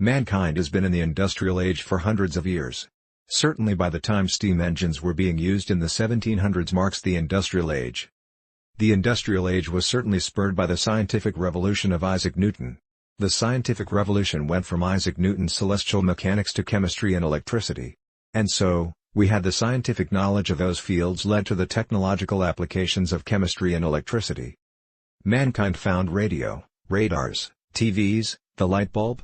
Mankind has been in the industrial age for hundreds of years. Certainly by the time steam engines were being used in the 1700s marks the industrial age. The industrial age was certainly spurred by the scientific revolution of Isaac Newton. The scientific revolution went from Isaac Newton's celestial mechanics to chemistry and electricity. And so, we had the scientific knowledge of those fields led to the technological applications of chemistry and electricity. Mankind found radio, radars, TVs, the light bulb.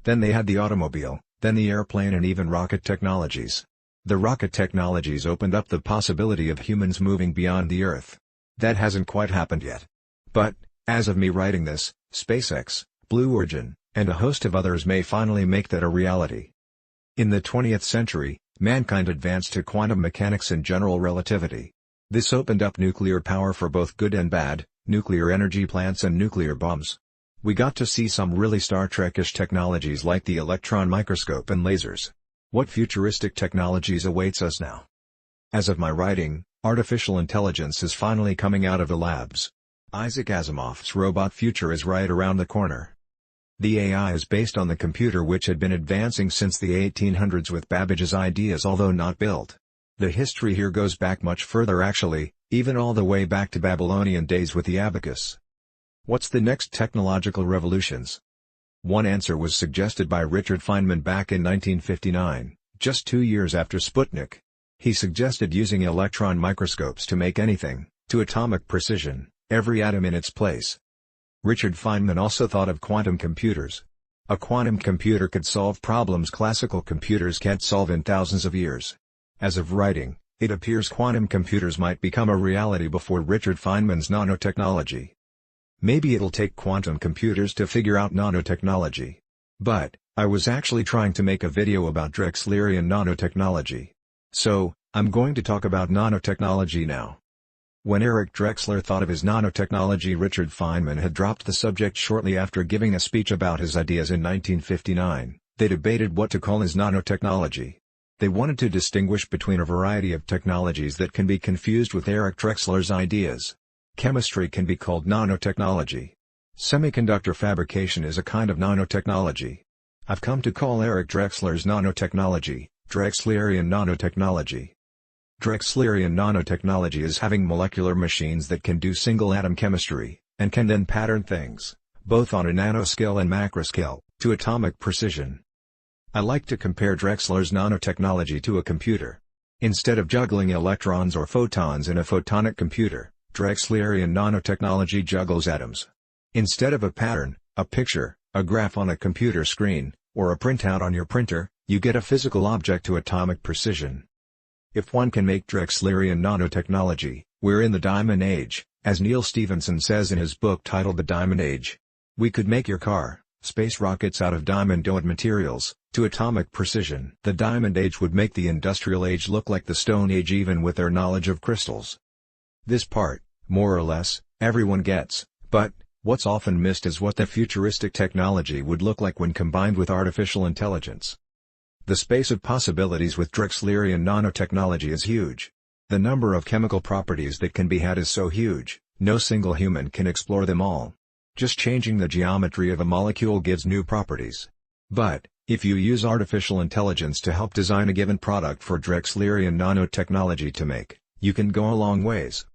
Then they had the automobile, then the airplane and even rocket technologies. The rocket technologies opened up the possibility of humans moving beyond the Earth. That hasn't quite happened yet. But, as of me writing this, SpaceX, Blue Origin, and a host of others may finally make that a reality. In the 20th century, mankind advanced to quantum mechanics and general relativity. This opened up nuclear power for both good and bad, nuclear energy plants and nuclear bombs. We got to see some really Star Trek-ish technologies like the electron microscope and lasers. What futuristic technologies awaits us now? As of my writing, artificial intelligence is finally coming out of the labs. Isaac Asimov's robot future is right around the corner. The AI is based on the computer which had been advancing since the 1800s with Babbage's ideas although not built. The history here goes back much further actually, even all the way back to Babylonian days with the abacus. What's the next technological revolutions? One answer was suggested by Richard Feynman back in 1959, just 2 years after Sputnik. He suggested using electron microscopes to make anything, to atomic precision, every atom in its place. Richard Feynman also thought of quantum computers. A quantum computer could solve problems classical computers can't solve in thousands of years. As of writing, it appears quantum computers might become a reality before Richard Feynman's nanotechnology. Maybe it'll take quantum computers to figure out nanotechnology. But, I was actually trying to make a video about Drexlerian nanotechnology. So, I'm going to talk about nanotechnology now. When Eric Drexler thought of his nanotechnology, Richard Feynman had dropped the subject shortly after giving a speech about his ideas in 1959. They debated what to call his nanotechnology. They wanted to distinguish between a variety of technologies that can be confused with Eric Drexler's ideas. Chemistry can be called nanotechnology. Semiconductor fabrication is a kind of nanotechnology. I've come to call Eric Drexler's nanotechnology, Drexlerian Nanotechnology. Drexlerian nanotechnology is having molecular machines that can do single-atom chemistry, and can then pattern things, both on a nanoscale and macroscale, to atomic precision. I like to compare Drexler's nanotechnology to a computer. Instead of juggling electrons or photons in a photonic computer, Drexlerian nanotechnology juggles atoms. Instead of a pattern, a picture, a graph on a computer screen, or a printout on your printer, you get a physical object to atomic precision. If one can make Drexlerian nanotechnology, we're in the Diamond Age, as Neil Stephenson says in his book titled The Diamond Age. We could make your car, space rockets out of diamond-doped materials, to atomic precision. The Diamond Age would make the Industrial Age look like the Stone Age even with their knowledge of crystals. This part, more or less, everyone gets, but, what's often missed is what the futuristic technology would look like when combined with artificial intelligence. The space of possibilities with Drexlerian nanotechnology is huge. The number of chemical properties that can be had is so huge, no single human can explore them all. Just changing the geometry of a molecule gives new properties. But, if you use artificial intelligence to help design a given product for Drexlerian nanotechnology to make, you can go a long ways.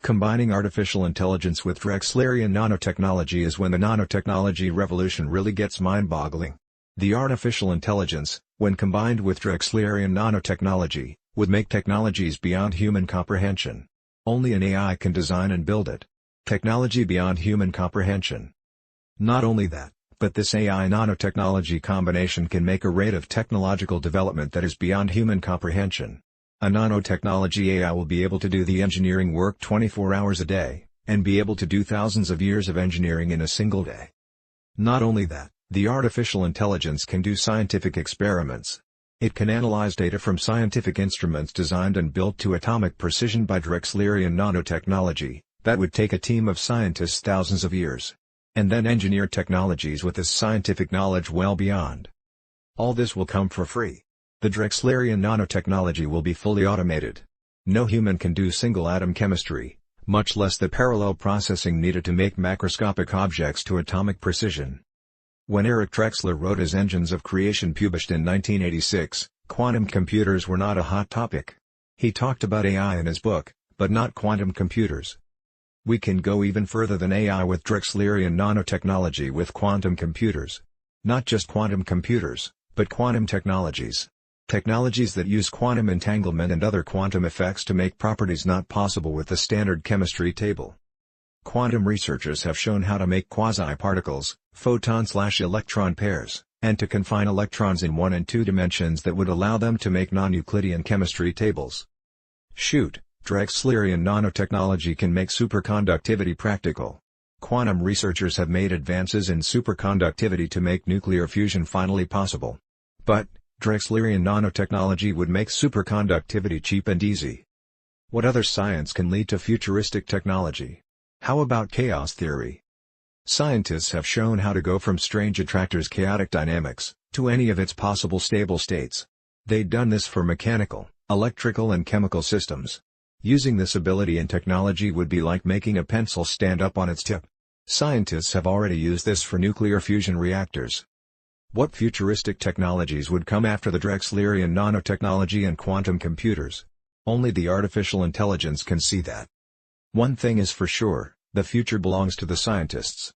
Combining artificial intelligence with Drexlerian nanotechnology is when the nanotechnology revolution really gets mind-boggling. The artificial intelligence, when combined with Drexlerian nanotechnology, would make technologies beyond human comprehension. Only an AI can design and build it. Technology beyond human comprehension. Not only that, but this AI nanotechnology combination can make a rate of technological development that is beyond human comprehension. A nanotechnology AI will be able to do the engineering work 24 hours a day, and be able to do thousands of years of engineering in a single day. Not only that, the artificial intelligence can do scientific experiments. It can analyze data from scientific instruments designed and built to atomic precision by Drexlerian nanotechnology, that would take a team of scientists thousands of years. And then engineer technologies with this scientific knowledge well beyond. All this will come for free. The Drexlerian nanotechnology will be fully automated. No human can do single-atom chemistry, much less the parallel processing needed to make macroscopic objects to atomic precision. When Eric Drexler wrote his Engines of Creation published in 1986, quantum computers were not a hot topic. He talked about AI in his book, but not quantum computers. We can go even further than AI with Drexlerian nanotechnology with quantum computers. Not just quantum computers, but quantum technologies. Technologies that use quantum entanglement and other quantum effects to make properties not possible with the standard chemistry table. Quantum researchers have shown how to make quasi-particles, photon/electron pairs, and to confine electrons in 1 and 2 dimensions that would allow them to make non-Euclidean chemistry tables. Shoot, Drexlerian nanotechnology can make superconductivity practical. Quantum researchers have made advances in superconductivity to make nuclear fusion finally possible. But, Drexlerian nanotechnology would make superconductivity cheap and easy. What other science can lead to futuristic technology? How about chaos theory? Scientists have shown how to go from strange attractors' chaotic dynamics, to any of its possible stable states. They'd done this for mechanical, electrical and chemical systems. Using this ability in technology would be like making a pencil stand up on its tip. Scientists have already used this for nuclear fusion reactors. What futuristic technologies would come after the Drexlerian nanotechnology and quantum computers? Only the artificial intelligence can see that. One thing is for sure, the future belongs to the scientists.